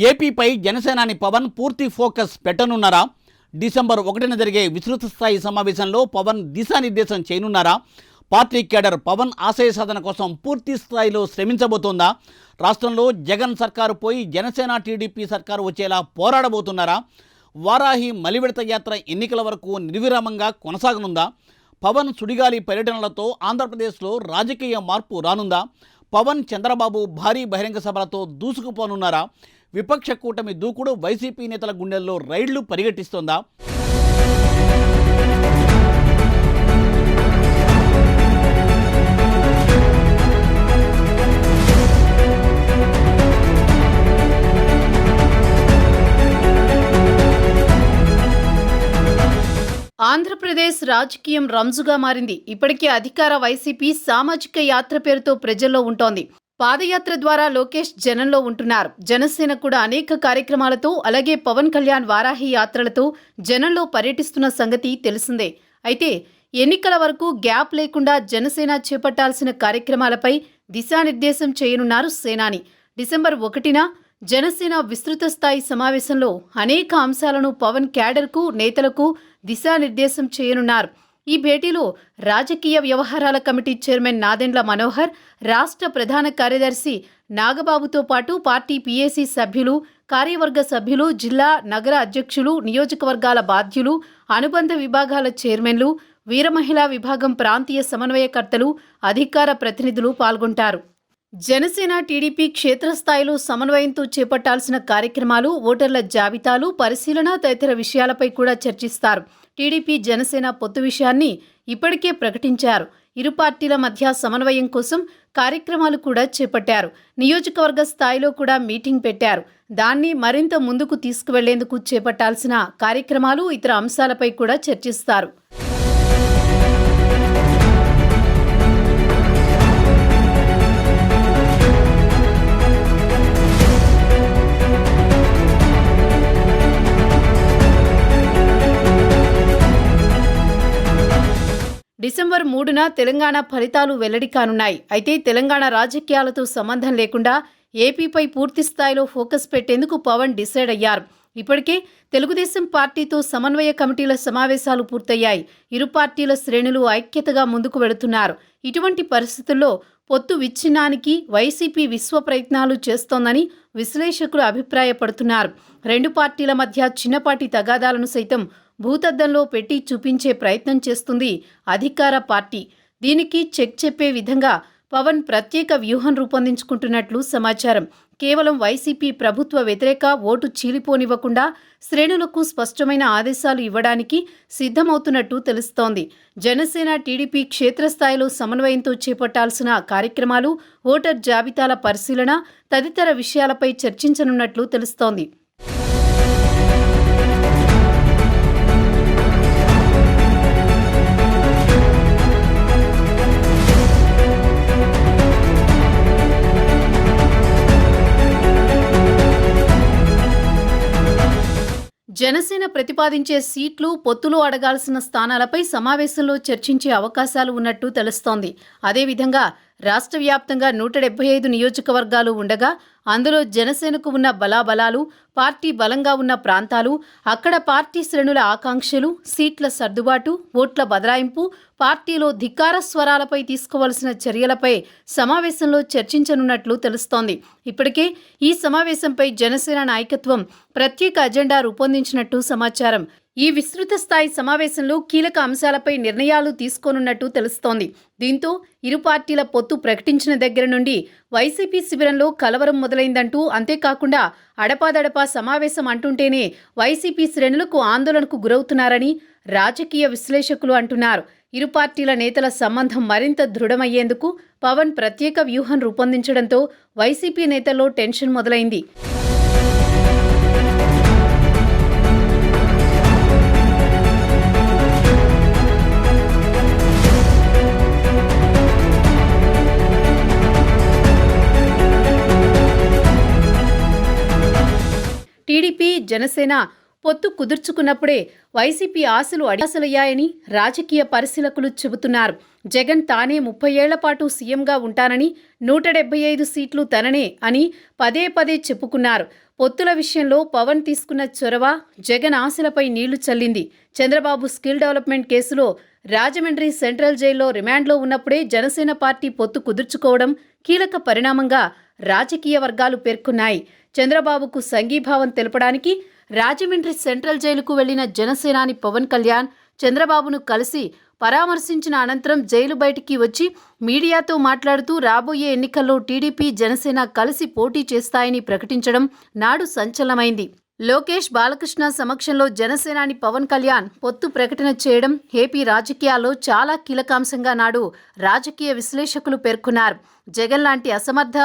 ఏపీపై జనసేనాని పవన్ పూర్తి focus పెట్టనున్నారా? December 1న జరిగే విస్తృత స్థాయి సమావేశంలో పవన్ దిశానిర్దేశం చేయనున్నారా? పార్టీ కేడర్ పవన్ ఆశయ సాధన కోసం పూర్తి స్థాయిలో శ్రమించబోతోందా? రాష్ట్రంలో జగన్ సర్కారు పోయి జనసేన టీడీపీ సర్కారు వచ్చేలా పోరాడబోతున్నారా? వారాహి మలివిడత యాత్ర ఎన్నికల వరకు నిర్విరామంగా కొనసాగనుందా? పవన్ సుడిగాలి పర్యటనలతో ఆంధ్రప్రదేశ్లో రాజకీయ మార్పు రానుందా? పవన్ చంద్రబాబు భారీ బహిరంగ సభలతో దూసుకుపోనున్నారా? విపక్ష కూటమి దూకుడు వైసీపీ నేతల గుండెల్లో రైళ్లు పరిగెట్టిస్తోందా? ఆంధ్రప్రదేశ్ రాజకీయం రంజుగా మారింది. ఇప్పటికే అధికార వైసీపీ సామాజిక యాత్ర పేరుతో ప్రజల్లో ఉంటోంది. పాదయాత్ర ద్వారా లోకేష్ జనంలో ఉంటున్నారు. జనసేన కూడా అనేక కార్యక్రమాలతో, అలాగే పవన్ కళ్యాణ్ వారాహి యాత్రలతో జనంలో పర్యటిస్తున్న సంగతి తెలిసిందే. అయితే ఎన్నికల వరకు గ్యాప్ లేకుండా జనసేన చేపట్టాల్సిన కార్యక్రమాలపై దిశానిర్దేశం చేయనున్నారు సేనాని. డిసెంబర్ 1న జనసేన విస్తృత స్థాయి సమావేశంలో అనేక అంశాలను పవన్ క్యాడర్కు, నేతలకు దిశానిర్దేశం చేయనున్నారు. ఈ భేటీలో రాజకీయ వ్యవహారాల కమిటీ చైర్మన్ నాదెండ్ల మనోహర్, రాష్ట్ర ప్రధాన కార్యదర్శి నాగబాబుతో పాటు పార్టీ పీఏసీ సభ్యులు, కార్యవర్గ సభ్యులు, జిల్లా, నగర అధ్యక్షులు, నియోజకవర్గాల బాధ్యులు, అనుబంధ విభాగాల చైర్మన్లు, వీరమహిళా విభాగం ప్రాంతీయ సమన్వయకర్తలు, అధికార ప్రతినిధులు పాల్గొంటారు. జనసేన టీడీపీ క్షేత్రస్థాయిలో సమన్వయంతో చేపట్టాల్సిన కార్యక్రమాలు, ఓటర్ల జాబితాలు, పరిశీలన తదితర విషయాలపై కూడా చర్చిస్తారు. టీడీపీ జనసేన పొత్తు విషయాన్ని ఇప్పటికే ప్రకటించారు. ఇరు పార్టీల మధ్య సమన్వయం కోసం కార్యక్రమాలు కూడా చేపట్టారు. నియోజకవర్గ స్థాయిలో కూడా మీటింగ్ పెట్టారు. దాన్ని మరింత ముందుకు తీసుకువెళ్లేందుకు చేపట్టాల్సిన కార్యక్రమాలు, ఇతర అంశాలపై కూడా చర్చిస్తారు. డిసెంబర్ 3న తెలంగాణ ఫలితాలు వెల్లడి కానున్నాయి. అయితే తెలంగాణ రాజకీయాలతో సంబంధం లేకుండా ఏపీపై పూర్తి స్థాయిలో ఫోకస్ పెట్టేందుకు పవన్ డిసైడ్ అయ్యారు. ఇప్పటికే తెలుగుదేశం పార్టీతో సమన్వయ కమిటీల సమావేశాలు పూర్తయ్యాయి. ఇరు పార్టీల శ్రేణులు ఐక్యతగా ముందుకు వెళుతున్నారు. ఇటువంటి పరిస్థితుల్లో పొత్తు విచ్ఛిన్నానికి వైసీపీ విశ్వ ప్రయత్నాలు చేస్తోందని విశ్లేషకులు అభిప్రాయపడుతున్నారు. రెండు పార్టీల మధ్య చిన్నపాటి తగాదాలను సైతం భూతద్దంలో పెట్టి చూపించే ప్రయత్నం చేస్తుంది అధికార పార్టీ. దీనికి చెక్ చెప్పే విధంగా పవన్ ప్రత్యేక వ్యూహం రూపొందించుకుంటున్నట్లు సమాచారం. కేవలం వైసీపీ ప్రభుత్వ వ్యతిరేక ఓటు చీలిపోనివ్వకుండా శ్రేణులకు స్పష్టమైన ఆదేశాలు ఇవ్వడానికి సిద్ధమవుతున్నట్టు తెలుస్తోంది. జనసేన టీడీపీ క్షేత్రస్థాయిలో సమన్వయంతో చేపట్టాల్సిన కార్యక్రమాలు, ఓటర్ జాబితాల పరిశీలన తదితర విషయాలపై చర్చించనున్నట్లు తెలుస్తోంది. జనసేన ప్రతిపాదించే సీట్లు, పొత్తులు అడగాల్సిన స్థానాలపై సమావేశంలో చర్చించే అవకాశాలు ఉన్నట్టు తెలుస్తోంది. అదేవిధంగా రాష్ట్ర వ్యాప్తంగా 175 నియోజకవర్గాలు ఉండగా అందులో జనసేనకు ఉన్న బలాబలాలు, పార్టీ బలంగా ఉన్న ప్రాంతాలు, అక్కడ పార్టీ శ్రేణుల ఆకాంక్షలు, సీట్ల సర్దుబాటు, ఓట్ల బదలాయింపు, పార్టీలో ధిక్కార స్వరాలపై తీసుకోవాల్సిన చర్యలపై సమావేశంలో చర్చించనున్నట్లు తెలుస్తోంది. ఇప్పటికే ఈ సమావేశంపై జనసేన నాయకత్వం ప్రత్యేక అజెండా రూపొందించినట్టు సమాచారం. ఈ విస్తృత స్థాయి సమావేశంలో కీలక అంశాలపై నిర్ణయాలు తీసుకోనున్నట్టు తెలుస్తోంది. దీంతో ఇరు పార్టీల పొత్తు ప్రకటించిన దగ్గర నుండి వైసీపీ శిబిరంలో కలవరం మొదలైందంటూ, అంతేకాకుండా అడపాదడపా సమావేశం అంటుంటేనే వైసీపీ శ్రేణులకు ఆందోళనకు గురవుతున్నారని రాజకీయ విశ్లేషకులు అంటున్నారు. ఇరు పార్టీల నేతల సంబంధం మరింత దృఢమయ్యేందుకు పవన్ ప్రత్యేక వ్యూహం రూపొందించడంతో వైసీపీ నేతల్లో టెన్షన్ మొదలైంది. టీడీపీ, జనసేన పొత్తు కుదుర్చుకున్నప్పుడే వైసీపీ ఆశలు అడియాసలయ్యాయని రాజకీయ పరిశీలకులు చెబుతున్నారు. జగన్ తానే 30 ఏళ్ల పాటు సీఎంగా ఉంటానని, 175 సీట్లు తననే అని పదే పదే చెప్పుకున్నారు. పొత్తుల విషయంలో పవన్ తీసుకున్న చొరవ జగన్ ఆశలపై నీళ్లు చల్లింది. చంద్రబాబు స్కిల్ డెవలప్మెంట్ కేసులో రాజమండ్రి సెంట్రల్ జైల్లో రిమాండ్లో ఉన్నప్పుడే జనసేన పార్టీ పొత్తు కుదుర్చుకోవడం కీలక పరిణామంగా రాజకీయ వర్గాలు పేర్కొన్నాయి. చంద్రబాబుకు సంఘీభావం తెలపడానికి రాజమండ్రి సెంట్రల్ జైలుకు వెళ్లిన జనసేనాని పవన్ కళ్యాణ్ చంద్రబాబును కలిసి పరామర్శించిన అనంతరం జైలు బయటికి వచ్చి మీడియాతో మాట్లాడుతూ రాబోయే ఎన్నికల్లో టీడీపీ జనసేన కలిసి పోటీ చేస్తాయని ప్రకటించడం నాడు సంచలనమైంది. లోకేష్ బాలకృష్ణ సమక్షంలో జనసేనాని పవన్ కళ్యాణ్ పొత్తు ప్రకటన చేయడం ఏపీ రాజకీయాల్లో చాలా కీలకాంశంగా నాడు రాజకీయ విశ్లేషకులు పేర్కొన్నారు. జగన్ లాంటి అసమర్థ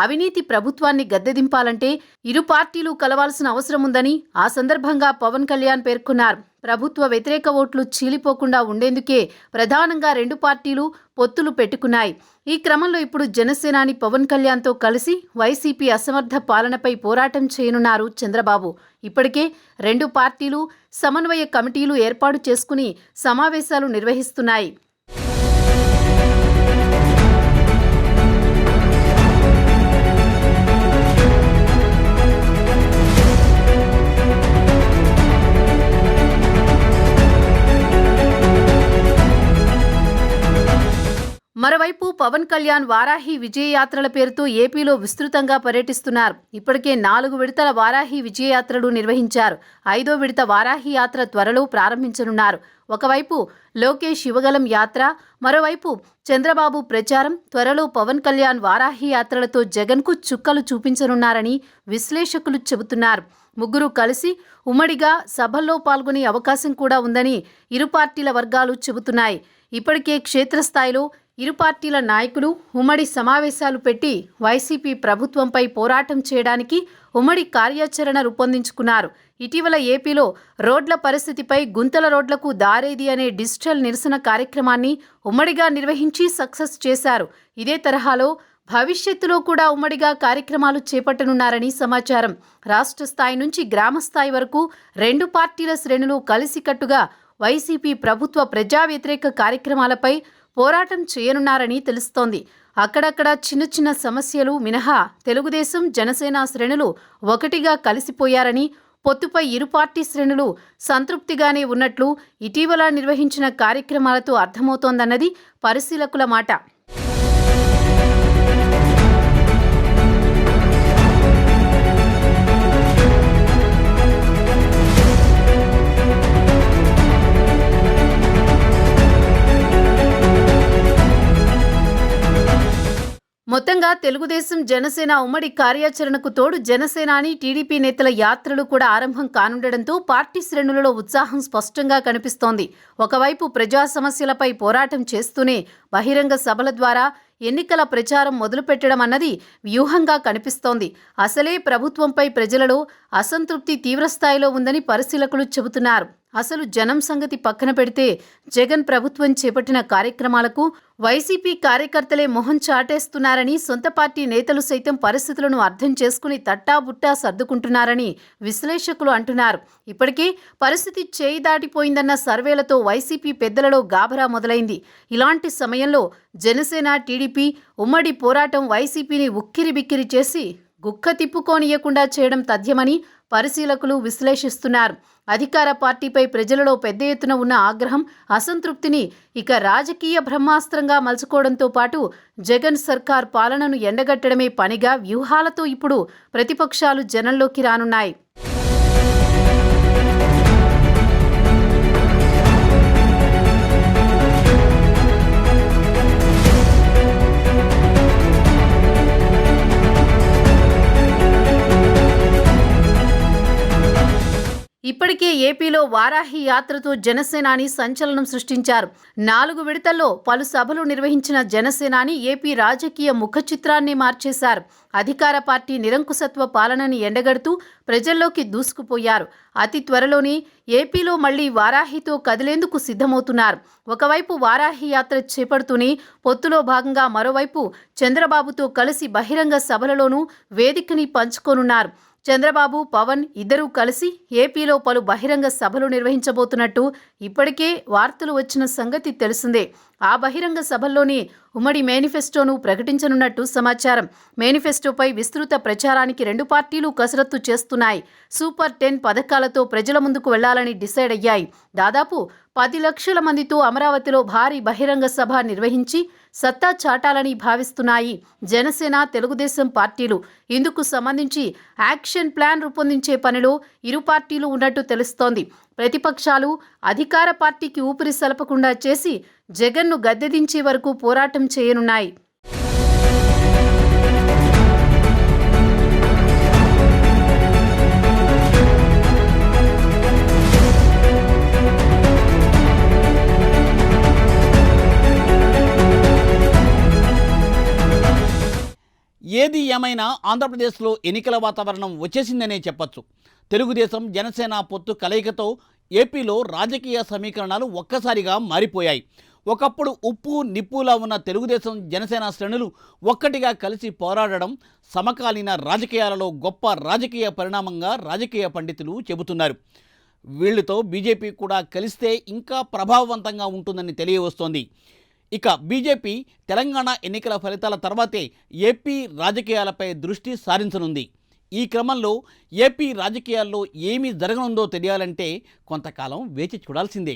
అవినీతి ప్రభుత్వాన్ని గద్దెదింపాలంటే ఇరు పార్టీలు కలవాల్సిన అవసరం ఉందని ఆ సందర్భంగా పవన్ కళ్యాణ్ పేర్కొన్నారు. ప్రభుత్వ వ్యతిరేక ఓట్లు చీలిపోకుండా ఉండేందుకే ప్రధానంగా రెండు పార్టీలు పొత్తులు పెట్టుకున్నాయి. ఈ క్రమంలో ఇప్పుడు జనసేనాని పవన్ కళ్యాణ్తో కలిసి వైసీపీ అసమర్థ పాలనపై పోరాటం చేయనున్నారు చంద్రబాబు. ఇప్పటికే రెండు పార్టీలు సమన్వయ కమిటీలు ఏర్పాటు చేసుకుని సమావేశాలు నిర్వహిస్తున్నాయి. మరోవైపు పవన్ కళ్యాణ్ వారాహి విజయయాత్రల పేరుతో ఏపీలో విస్తృతంగా పర్యటిస్తున్నారు. ఇప్పటికే 4 విడతల వారాహి విజయయాత్రలు నిర్వహించారు. 5వ విడత వారాహి యాత్ర త్వరలో ప్రారంభించనున్నారు. ఒకవైపు లోకేష్ యువగలం యాత్ర, మరోవైపు చంద్రబాబు ప్రచారం. త్వరలో పవన్ కళ్యాణ్ వారాహి యాత్రలతో జగన్కు చుక్కలు చూపించనున్నారని విశ్లేషకులు చెబుతున్నారు. ముగ్గురు కలిసి ఉమ్మడిగా సభల్లో పాల్గొనే అవకాశం కూడా ఉందని ఇరు పార్టీల వర్గాలు చెబుతున్నాయి. ఇప్పటికే క్షేత్రస్థాయిలో ఇరు పార్టీల నాయకులు ఉమ్మడి సమావేశాలు పెట్టి వైసీపీ ప్రభుత్వంపై పోరాటం చేయడానికి ఉమ్మడి కార్యాచరణ రూపొందించుకున్నారు. ఇటీవల ఏపీలో రోడ్ల పరిస్థితిపై గుంతల రోడ్లకు దారేది అనే డిజిటల్ నిరసన కార్యక్రమాన్ని ఉమ్మడిగా నిర్వహించి సక్సెస్ చేశారు. ఇదే తరహాలో భవిష్యత్తులో కూడా ఉమ్మడిగా కార్యక్రమాలు చేపట్టనున్నారని సమాచారం. రాష్ట్ర స్థాయి నుంచి గ్రామ స్థాయి వరకు రెండు పార్టీల శ్రేణులు కలిసికట్టుగా వైసీపీ ప్రభుత్వ ప్రజా వ్యతిరేక కార్యక్రమాలపై పోరాటం చేయనున్నారని తెలుస్తోంది. అక్కడక్కడ చిన్న చిన్న సమస్యలు మినహా తెలుగుదేశం జనసేన శ్రేణులు ఒకటిగా కలిసిపోయారని, పొత్తుపై ఇరు పార్టీ శ్రేణులు సంతృప్తిగానే ఉన్నట్లు ఇటీవల నిర్వహించిన కార్యక్రమాలతో అర్థమవుతోందన్నది పరిశీలకుల మాట. మొత్తంగా తెలుగుదేశం జనసేన ఉమ్మడి కార్యాచరణకు తోడు జనసేనాని టీడీపీ నేతల యాత్రలు కూడా ఆరంభం కానుండడంతో పార్టీ శ్రేణులలో ఉత్సాహం స్పష్టంగా కనిపిస్తోంది. ఒకవైపు ప్రజా సమస్యలపై పోరాటం చేస్తూనే బహిరంగ సభల ద్వారా ఎన్నికల ప్రచారం మొదలుపెట్టడం అన్నది వ్యూహంగా కనిపిస్తోంది. అసలే ప్రభుత్వంపై ప్రజలలో అసంతృప్తి తీవ్రస్థాయిలో ఉందని పరిశీలకులు చెబుతున్నారు. అసలు జనం సంగతి పక్కన పెడితే జగన్ ప్రభుత్వం చేపట్టిన కార్యక్రమాలకు వైసీపీ కార్యకర్తలే మొహం చాటేస్తున్నారని, సొంత పార్టీ నేతలు సైతం పరిస్థితులను అర్థం చేసుకుని తట్టాబుట్టా సర్దుకుంటున్నారని విశ్లేషకులు అంటున్నారు. ఇప్పటికే పరిస్థితి చేయి దాటిపోయిందన్న సర్వేలతో వైసీపీ పెద్దలలో గాబరా మొదలైంది. ఇలాంటి సమయంలో జనసేన టీడీపీ ఉమ్మడి పోరాటం వైసీపీని ఉక్కిరిబిక్కిరి చేసి గుక్క తిప్పుకోనియకుండా చేయడం తథ్యమని పరిశీలకులు విశ్లేషిస్తున్నారు. అధికార పార్టీపై ప్రజలలో పెద్ద ఎత్తున ఉన్న ఆగ్రహం, అసంతృప్తిని ఇక రాజకీయ బ్రహ్మాస్త్రంగా మలుచుకోవడంతో పాటు జగన్ సర్కార్ పాలనను ఎండగట్టడమే పనిగా వ్యూహాలతో ఇప్పుడు ప్రతిపక్షాలు జనంలోకి రానున్నాయి. ఇప్పటికే ఏపీలో వారాహి యాత్రతో జనసేనాని సంచలనం సృష్టించారు. 4 విడతల్లో పలు సభలు నిర్వహించిన జనసేనాని ఏపీ రాజకీయ ముఖ చిత్రాన్ని మార్చేశారు. అధికార పార్టీ నిరంకుశత్వ పాలనని ఎండగడుతూ ప్రజల్లోకి దూసుకుపోయారు. అతి త్వరలోనే ఏపీలో మళ్లీ వారాహితో కదిలేందుకు సిద్ధమవుతున్నారు. ఒకవైపు వారాహి యాత్ర చేపడుతూనే పొత్తులో భాగంగా మరోవైపు చంద్రబాబుతో కలిసి బహిరంగ సభలలోనూ వేదికని పంచుకోనున్నారు. చంద్రబాబు, పవన్ ఇద్దరూ కలిసి ఏపీలో పలు బహిరంగ సభలు నిర్వహించబోతున్నట్టు ఇప్పటికే వార్తలు వచ్చిన సంగతి తెలిసిందే. ఆ బహిరంగ సభల్లోని ఉమ్మడి మేనిఫెస్టోను ప్రకటించనున్నట్టు సమాచారం. మేనిఫెస్టోపై విస్తృత ప్రచారానికి రెండు పార్టీలు కసరత్తు చేస్తున్నాయి. సూపర్ 10 పథకాలతో ప్రజల ముందుకు వెళ్లాలని డిసైడ్ అయ్యాయి. దాదాపు 10 లక్షల మందితో అమరావతిలో భారీ బహిరంగ సభ నిర్వహించి సత్తా చాటాలని భావిస్తున్నాయి జనసేన, తెలుగుదేశం పార్టీలు. ఇందుకు సంబంధించి యాక్షన్ ప్లాన్ రూపొందించే పనిలో ఇరు పార్టీలు ఉన్నట్టు తెలుస్తోంది. ప్రతిపక్షాలు అధికార పార్టీకి ఊపిరి సలపకుండా చేసి జగన్ను గద్దెదించే వరకు పోరాటం చేయనున్నాయి. ఏది ఏమైనా ఆంధ్రప్రదేశ్లో ఎన్నికల వాతావరణం వచ్చేసిందనే చెప్పొచ్చు. తెలుగుదేశం, జనసేన పొత్తు కలయికతో ఏపీలో రాజకీయ సమీకరణాలు ఒక్కసారిగా మారిపోయాయి. ఒకప్పుడు ఉప్పు నిప్పులా ఉన్న తెలుగుదేశం, జనసేన శ్రేణులు ఒక్కటిగా కలిసి పోరాడడం సమకాలీన రాజకీయాలలో గొప్ప రాజకీయ పరిణామంగా రాజకీయ పండితులు చెబుతున్నారు. వీళ్లతో బీజేపీ కూడా కలిస్తే ఇంకా ప్రభావవంతంగా ఉంటుందని తెలియవస్తోంది. ఇక బీజేపీ తెలంగాణ ఎన్నికల ఫలితాల తర్వాతే ఏపీ రాజకీయాలపై దృష్టి సారించనుంది. ఈ క్రమంలో ఏపీ రాజకీయాల్లో ఏమి జరగనుందో తెలియాలంటే కొంతకాలం వేచి చూడాల్సిందే.